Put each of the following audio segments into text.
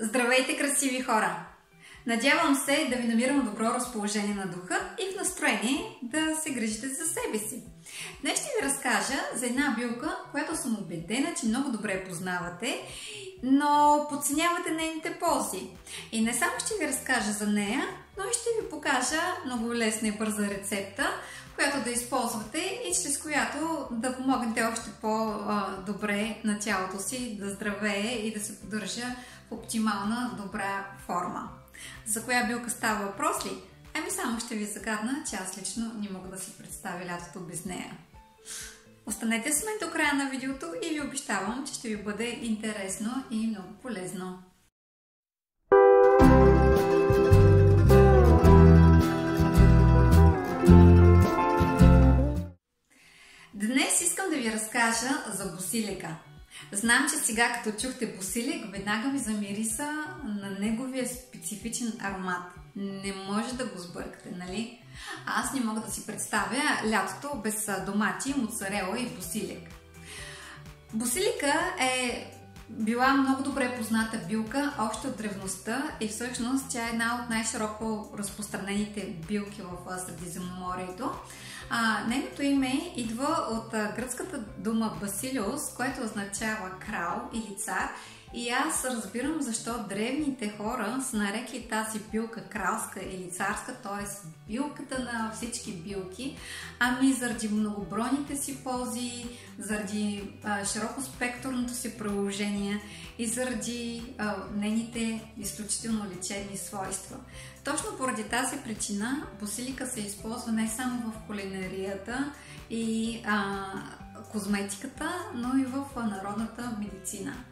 Здравейте, красиви хора! Надявам се да ви намирам добро разположение на духа и в настроение да се грижите за себе си. Днес ще ви разкажа за една билка, която съм убедена, че много добре познавате, но подценявате нейните ползи. И не само ще ви разкажа за нея, но и ще ви покажа много лесна и бърза рецепта, която да използвате и чрез която да помогнете още по-добре на тялото си да здравее и да се поддържа в оптимална добра форма. За коя билка става въпрос ли? Ами само ще ви загадна, че аз лично не мога да си представя лятото без нея. Останете с мен до края на видеото и ви обещавам, че ще ви бъде интересно и много полезно. Днес искам да ви разкажа за босилека. Знам, че сега като чухте босилек, веднага ви замириса на неговия специфичен аромат. Не може да го сбъркате, нали? Аз не мога да си представя лятото без домати, моцарела и босилек. Босилека е била много добре позната билка още от древността и всъщност тя е една от най-широко разпространените билки в Средиземноморието. Нейното име идва от гръцката дума басилиус, което означава крал или цар. И аз разбирам защо древните хора са нарекли тази билка кралска или царска, т.е. билката на всички билки, ами заради многобройните си ползи, заради широко спектърното си приложение и заради нейните изключително лечебни свойства. Точно поради тази причина босилика се използва не само в кулинарията и козметиката, но и в народната медицина.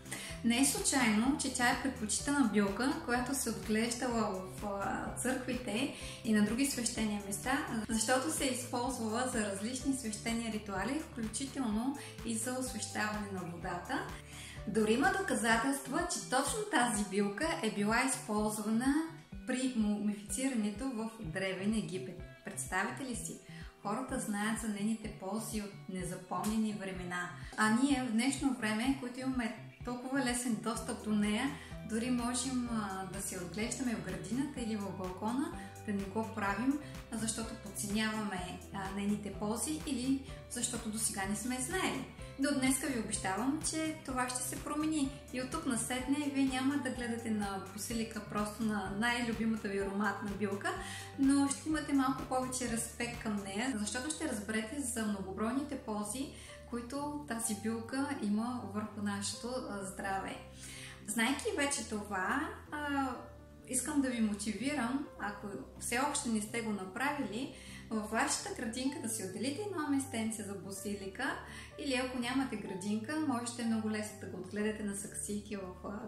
Не е случайно, че тя е предпочитана билка, която се отглеждала в църквите и на други свещени места, защото се е използвала за различни свещени ритуали, включително и за освещаване на водата. Дори има доказателства, че точно тази билка е била използвана при мумифицирането в Древен Египет. Представете ли си? Хората знаят за нейните ползи от незапомнени времена. А ние в днешно време, които имаме толкова лесен достъп до нея, дори можем да се отглеждаме в градината или в балкона, да не го правим, защото подценяваме нейните ползи или защото до сега не сме знаели. До днеска ви обещавам, че това ще се промени и от тук насетне вие няма да гледате на босилека просто на най-любимата ви ароматна билка, но ще имате малко повече респект към нея, защото ще разберете за многобройните ползи, които тази билка има върху нашето здраве. Знайки вече това, искам да ви мотивирам, ако все още не сте го направили, във вашата градинка да си отделите едно местенце за босилека или ако нямате градинка, можете много лесно да го отгледате на саксийки в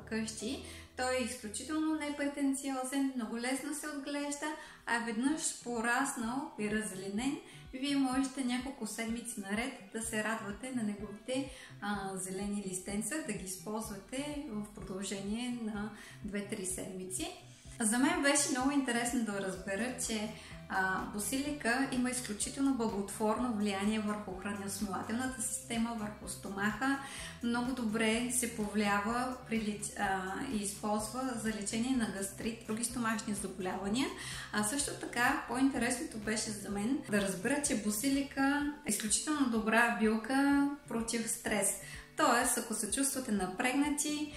къщи. Той е изключително непретенциозен, много лесно се отглежда, а веднъж пораснал и разленен, вие можете няколко седмици наред да се радвате на неговите зелени листенца, да ги използвате в продължение на 2-3 седмици. За мен беше много интересно да разбера, че босилека има изключително благотворно влияние върху храносмилателната система, върху стомаха. Много добре се повлиява и използва за лечение на гастрит, други стомашни заболявания. А също така, по-интересното беше за мен да разбера, че босилека е изключително добра билка против стрес. Тоест, ако се чувствате напрегнати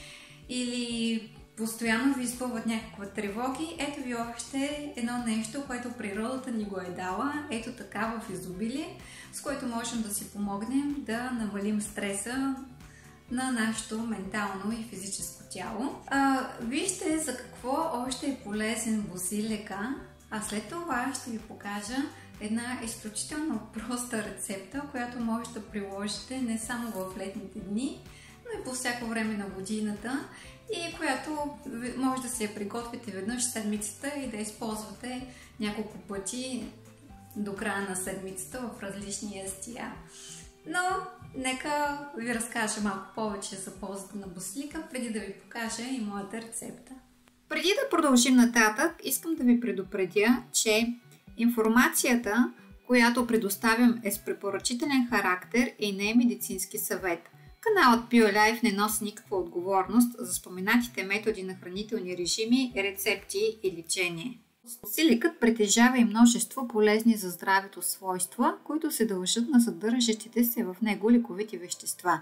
или постоянно ви изпълват някаква тревоги, ето ви още едно нещо, което природата ни го е дала, ето така в изобилие, с което можем да си помогнем да намалим стреса на нашето ментално и физическо тяло. Вижте за какво още е полезен босилека, а след това ще ви покажа една изключително проста рецепта, която може да приложите не само в летните дни, но и по всяко време на годината и която може да се я приготвите веднъж седмицата и да използвате няколко пъти до края на седмицата в различни ястия. Но нека ви разкажа малко повече за ползата на босилека, преди да ви покажа и моята рецепта. Преди да продължим нататък, искам да ви предупредя, че информацията, която предоставям, е с препоръчителен характер и не е медицински съвет. Каналът BioLife не носи никаква отговорност за споменатите методи на хранителни режими, рецепти и лечение. Босиликът притежава и множество полезни за здравето свойства, които се дължат на съдържащите се в него лековити вещества.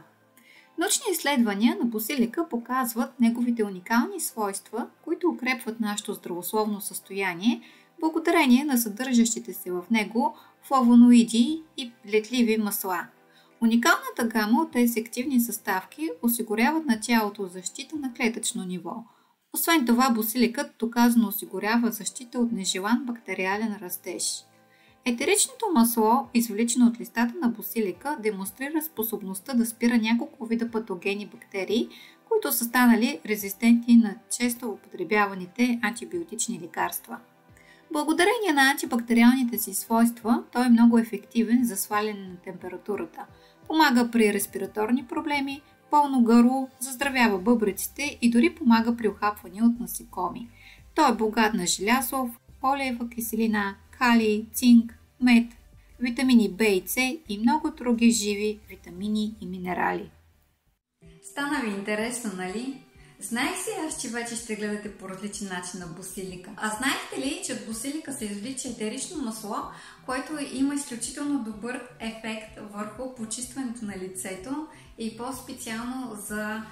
Научни изследвания на босилика показват неговите уникални свойства, които укрепват нашето здравословно състояние, благодарение на съдържащите се в него флавоноиди и летливи масла. Уникалната гама от тези активни съставки осигуряват на тялото защита на клетъчно ниво. Освен това, босиликът доказано осигурява защита от нежелан бактериален растеж. Етеричното масло, извлечено от листата на босилика, демонстрира способността да спира няколко вида патогени бактерии, които са станали резистентни на често употребяваните антибиотични лекарства. Благодарение на антибактериалните си свойства, той е много ефективен за сваляне на температурата. Помага при респираторни проблеми, болно гърло, заздравява бъбреците и дори помага при ухапване от насекоми. Той е богат на желязо, фолиева киселина, калий, цинк, мед, витамини В и С и много други живи витамини и минерали. Стана ви интересно, нали? Знаех си аз, че вече ще гледате по различен начин на босилика. А знаехте ли, че от босилика се извлича етерично масло, което има изключително добър ефект върху почистването на лицето и по-специално за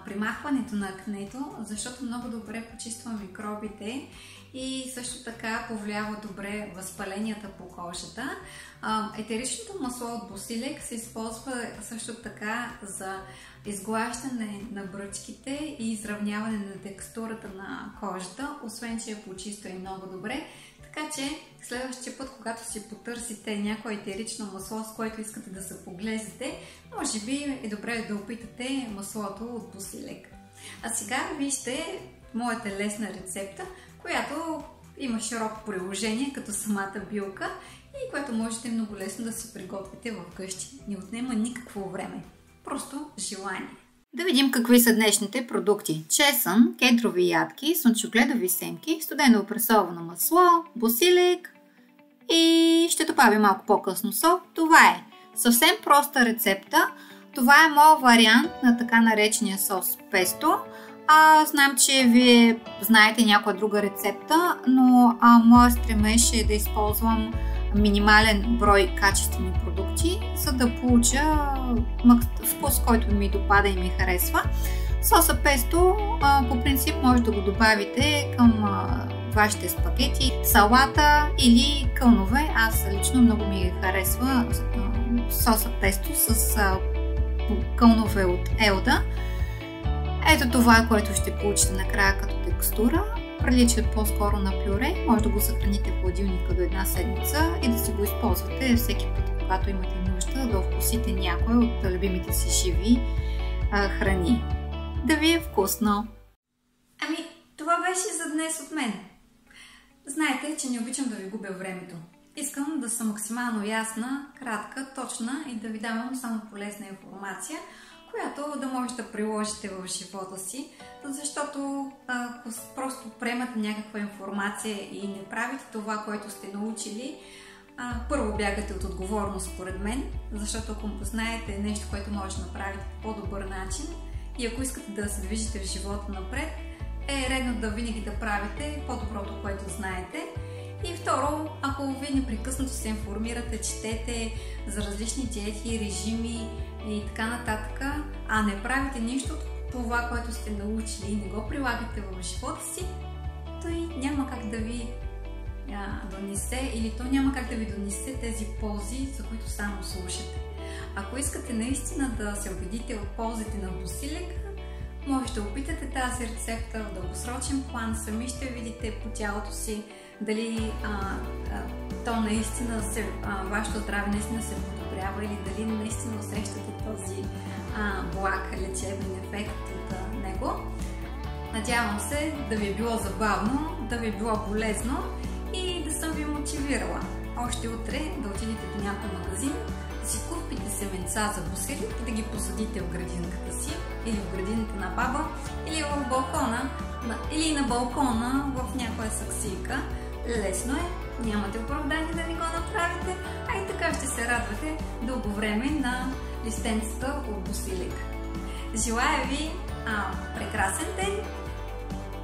примахването на акнето, защото много добре почиства микробите и също така повлиява добре възпаленията по кожата. Етеричното масло от босилик се използва също така за изглаждане на бръчките и изравняване на текстурата на кожата, освен че я почиства и много добре. Така че следващия път, когато си потърсите някое етерично масло, с което искате да се поглезите, може би е добре да опитате маслото от босилик. А сега вижте моята лесна рецепта, която има широко приложение като самата билка и което можете много лесно да си приготвите вкъщи. Не отнема никакво време. Просто желание. Да видим какви са днешните продукти. Чесън, кедрови ядки, слънчогледови семки, студено опресовано масло, босилик и ще добавя малко по-късно сол. Това е съвсем проста рецепта. Това е моят вариант на така наречения сос песто. Знам, че вие знаете някоя друга рецепта, но моят стремеж е да използвам минимален брой качествени продукти, за да получа вкус, който ми допада и ми харесва. Соса песто по принцип може да го добавите към вашите спагети, салата или кълнове. Аз лично много ми харесва соса песто с кълнове от Елда. Ето това, което ще получите накрая като текстура. Прилича по-скоро на пюре. Може да го съхраните в хладилника до една седмица и да си го използвате всеки път, когато имате нужда да вкусите някой от любимите си живи храни. Да ви е вкусно! Това беше за днес от мен. Знаете, че не обичам да ви губя времето. Искам да съм максимално ясна, кратка, точна и да ви давам само полезна информация, която да можете да приложите в живота си, защото ако просто приемате някаква информация и не правите това, което сте научили, първо бягате от отговорност според мен, защото ако знаете нещо, което може да направите по по-добър начин и ако искате да се движите в живота напред, е редно да винаги да правите по-доброто, което знаете. И второ, ако вие непрекъснато се информирате, четете за различни диети, режими и така нататък, а не правите нищо от това, което сте научили и не го прилагате в живота си, той няма как да ви донесе или то няма как да ви донесе тези ползи, за които само слушате. Ако искате наистина да се убедите от ползите на босилика, може да опитате тази рецепта в дългосрочен план, сами ще видите по тялото си дали то наистина вашето здраве наистина се подобрява или дали наистина усещате този благ лечебен ефект от него. Надявам се да ви е било забавно, да ви е било полезно и да съм ви мотивирала. Още утре да отидете до някой магазин, да си купите семенца за босилик и да ги посадите в градинката си или в градината на баба или в балкона или на балкона в някоя саксийка. Лесно е, нямате оправдание да ви го направите, а и така ще се радвате дълго време на листенцата от Босилек. Желая ви прекрасен ден!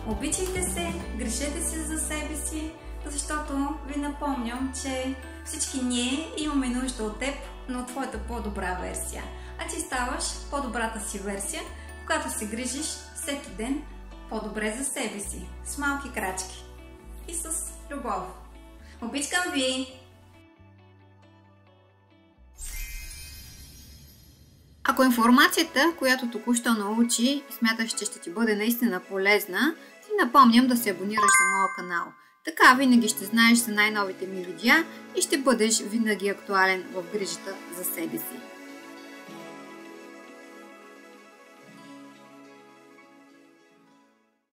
Обичайте се, грижете се за себе си, защото ви напомням, че всички ние имаме нужда от теб, но от твоята по-добра версия. А ти ставаш по-добрата си версия, когато се грижиш всеки ден по-добре за себе си, с малки крачки и с любов. Обичам ви! Ако информацията, която току-що научи, смяташ, че ще ти бъде наистина полезна, ти напомням да се абонираш за моя канал. Така винаги ще знаеш за най-новите ми видеа и ще бъдеш винаги актуален в грижата за себе си.